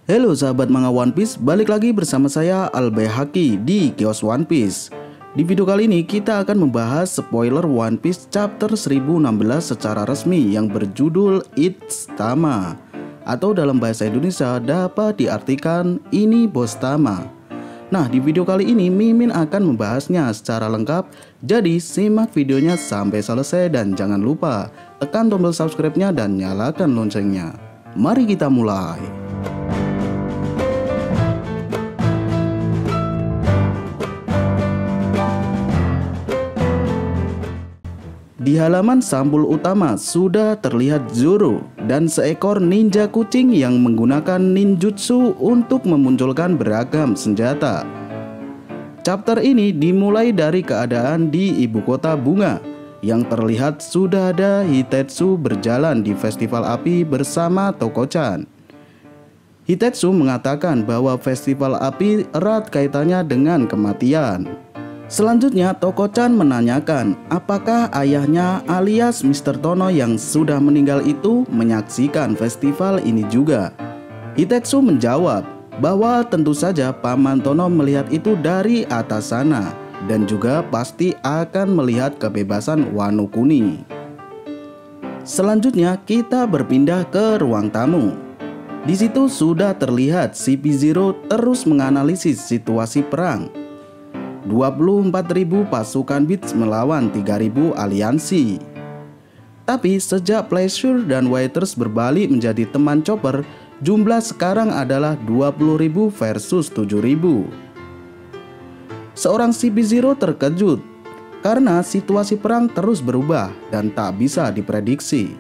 Halo sahabat manga One Piece, balik lagi bersama saya Al-Baihaqi di Kios One Piece. Di video kali ini kita akan membahas spoiler One Piece chapter 1016 secara resmi yang berjudul It's Tama, atau dalam bahasa Indonesia dapat diartikan ini bos Tama. Nah, di video kali ini Mimin akan membahasnya secara lengkap, jadi simak videonya sampai selesai dan jangan lupa tekan tombol subscribe-nya dan nyalakan loncengnya. Mari kita mulai. Di halaman sampul utama sudah terlihat Zoro dan seekor ninja kucing yang menggunakan ninjutsu untuk memunculkan beragam senjata. Chapter ini dimulai dari keadaan di ibu kota bunga yang terlihat sudah ada Hitetsu berjalan di festival api bersama Toko-chan. Hitetsu mengatakan bahwa festival api erat kaitannya dengan kematian. Selanjutnya Toko-chan menanyakan apakah ayahnya alias Mr. Tono yang sudah meninggal itu menyaksikan festival ini juga. Hitetsu menjawab bahwa tentu saja Paman Tono melihat itu dari atas sana dan juga pasti akan melihat kebebasan Wano Kuni. Selanjutnya kita berpindah ke ruang tamu. Di situ sudah terlihat CP0 terus menganalisis situasi perang. 24.000 pasukan Beats melawan 3.000 aliansi. Tapi sejak Pleasure dan Waiters berbalik menjadi teman Chopper, jumlah sekarang adalah 20.000 versus 7.000. Seorang CP0 terkejut karena situasi perang terus berubah dan tak bisa diprediksi.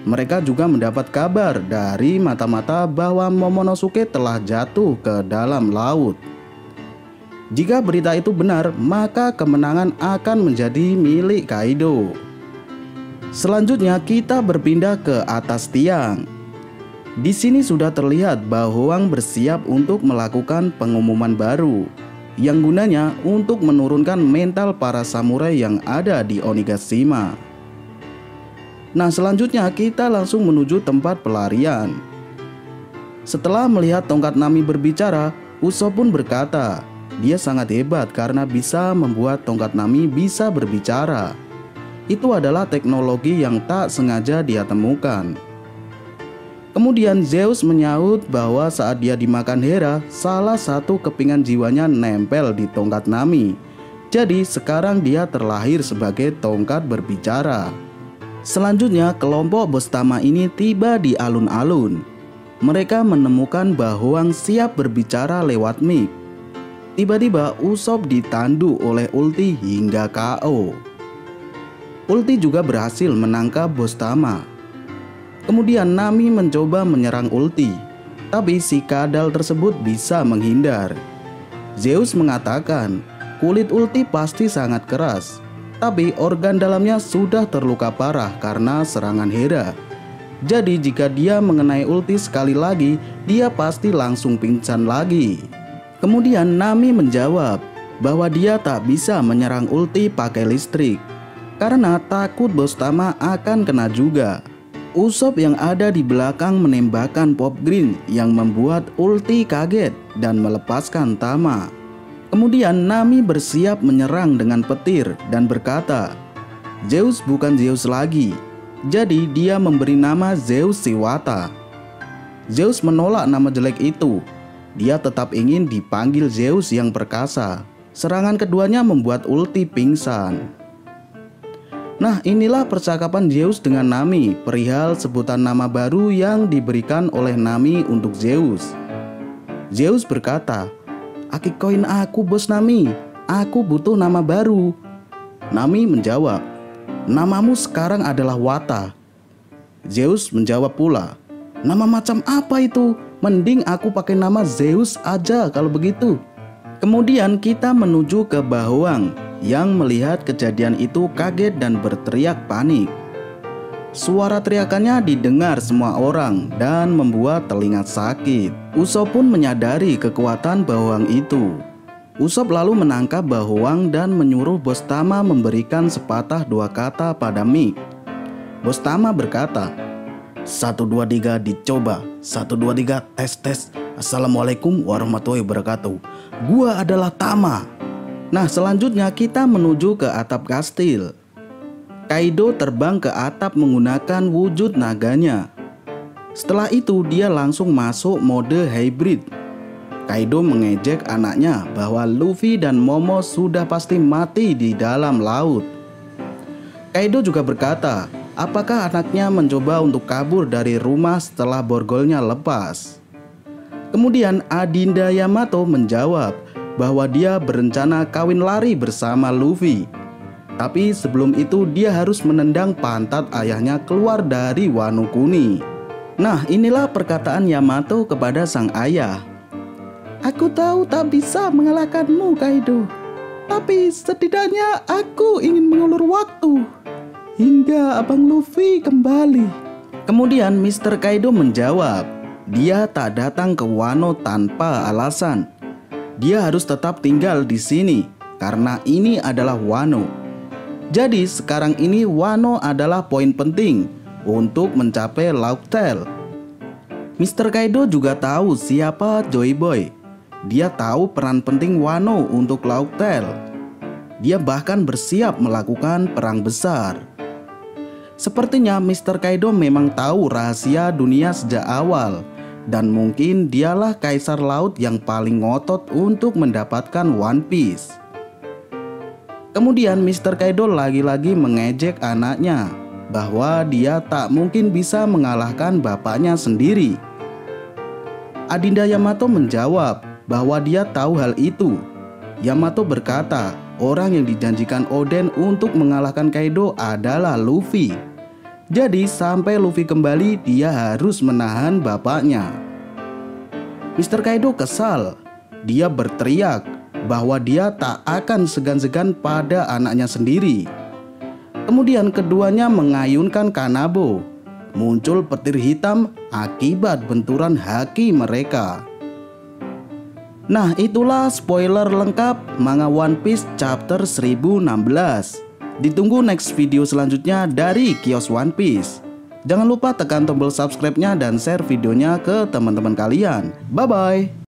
Mereka juga mendapat kabar dari mata-mata bahwa Momonosuke telah jatuh ke dalam laut. Jika berita itu benar, maka kemenangan akan menjadi milik Kaido. Selanjutnya kita berpindah ke atas tiang. Di sini sudah terlihat Bahoang bersiap untuk melakukan pengumuman baru yang gunanya untuk menurunkan mental para samurai yang ada di Onigashima. Nah, selanjutnya kita langsung menuju tempat pelarian. Setelah melihat tongkat Nami berbicara, Usopp pun berkata dia sangat hebat karena bisa membuat tongkat Nami bisa berbicara. Itu adalah teknologi yang tak sengaja dia temukan. Kemudian Zeus menyahut bahwa saat dia dimakan Hera, salah satu kepingan jiwanya nempel di tongkat Nami. Jadi sekarang dia terlahir sebagai tongkat berbicara. Selanjutnya kelompok bos Tama ini tiba di alun-alun. Mereka menemukan Bahoang siap berbicara lewat mic. Tiba-tiba Usopp ditandu oleh ulti hingga KO. Ulti juga berhasil menangkap bos Tama. Kemudian Nami mencoba menyerang ulti, tapi si kadal tersebut bisa menghindar. Zeus mengatakan kulit ulti pasti sangat keras, tapi organ dalamnya sudah terluka parah karena serangan Hera. Jadi jika dia mengenai ulti sekali lagi, dia pasti langsung pingsan lagi. Kemudian Nami menjawab bahwa dia tak bisa menyerang ulti pakai listrik karena takut bos Tama akan kena juga. Usopp yang ada di belakang menembakkan Pop Green yang membuat ulti kaget dan melepaskan Tama. Kemudian Nami bersiap menyerang dengan petir dan berkata, Zeus bukan Zeus lagi. Jadi dia memberi nama Zeus Siwata. Zeus menolak nama jelek itu. Dia tetap ingin dipanggil Zeus yang perkasa. Serangan keduanya membuat ulti pingsan. Nah, inilah percakapan Zeus dengan Nami perihal sebutan nama baru yang diberikan oleh Nami untuk Zeus. Zeus berkata, "Akikoin aku bos Nami, aku butuh nama baru." Nami menjawab, "Namamu sekarang adalah Wata." Zeus menjawab pula, "Nama macam apa itu? Mending aku pakai nama Zeus aja kalau begitu." Kemudian kita menuju ke Bahoang yang melihat kejadian itu kaget dan berteriak panik. Suara teriakannya didengar semua orang dan membuat telinga sakit. Usopp pun menyadari kekuatan Bahoang itu. Usopp lalu menangkap Bahoang dan menyuruh bos Tama memberikan sepatah dua kata pada mic. Bos Tama berkata, 1, 2, 3 dicoba. 1, 2, 3 tes. Assalamualaikum warahmatullahi wabarakatuh. Gua adalah Tama. Nah, selanjutnya kita menuju ke atap kastil. Kaido terbang ke atap menggunakan wujud naganya. Setelah itu dia langsung masuk mode hybrid. Kaido mengejek anaknya bahwa Luffy dan Momo sudah pasti mati di dalam laut. Kaido juga berkata, apakah anaknya mencoba untuk kabur dari rumah setelah borgolnya lepas? Kemudian Adinda Yamato menjawab bahwa dia berencana kawin lari bersama Luffy. Tapi sebelum itu dia harus menendang pantat ayahnya keluar dari Wano Kuni. Nah, inilah perkataan Yamato kepada sang ayah. Aku tahu tak bisa mengalahkanmu, Kaido. Tapi setidaknya aku ingin mengulur waktu hingga Abang Luffy kembali. Kemudian Mr. Kaido menjawab, dia tak datang ke Wano tanpa alasan. Dia harus tetap tinggal di sini karena ini adalah Wano. Jadi sekarang ini Wano adalah poin penting untuk mencapai Laugh Tale. Mr. Kaido juga tahu siapa Joy Boy. Dia tahu peran penting Wano untuk Laugh Tale. Dia bahkan bersiap melakukan perang besar. Sepertinya Mr. Kaido memang tahu rahasia dunia sejak awal, dan mungkin dialah kaisar laut yang paling ngotot untuk mendapatkan One Piece. Kemudian Mr. Kaido lagi-lagi mengejek anaknya bahwa dia tak mungkin bisa mengalahkan bapaknya sendiri. Adinda Yamato menjawab bahwa dia tahu hal itu. Yamato berkata, orang yang dijanjikan Oden untuk mengalahkan Kaido adalah Luffy. Jadi sampai Luffy kembali dia harus menahan bapaknya. Mr. Kaido kesal. Dia berteriak bahwa dia tak akan segan-segan pada anaknya sendiri. Kemudian keduanya mengayunkan Kanabo. Muncul petir hitam akibat benturan haki mereka. Nah, itulah spoiler lengkap manga One Piece chapter 1016. Ditunggu next video selanjutnya dari Kios One Piece. Jangan lupa tekan tombol subscribe-nya dan share videonya ke teman-teman kalian. Bye-bye.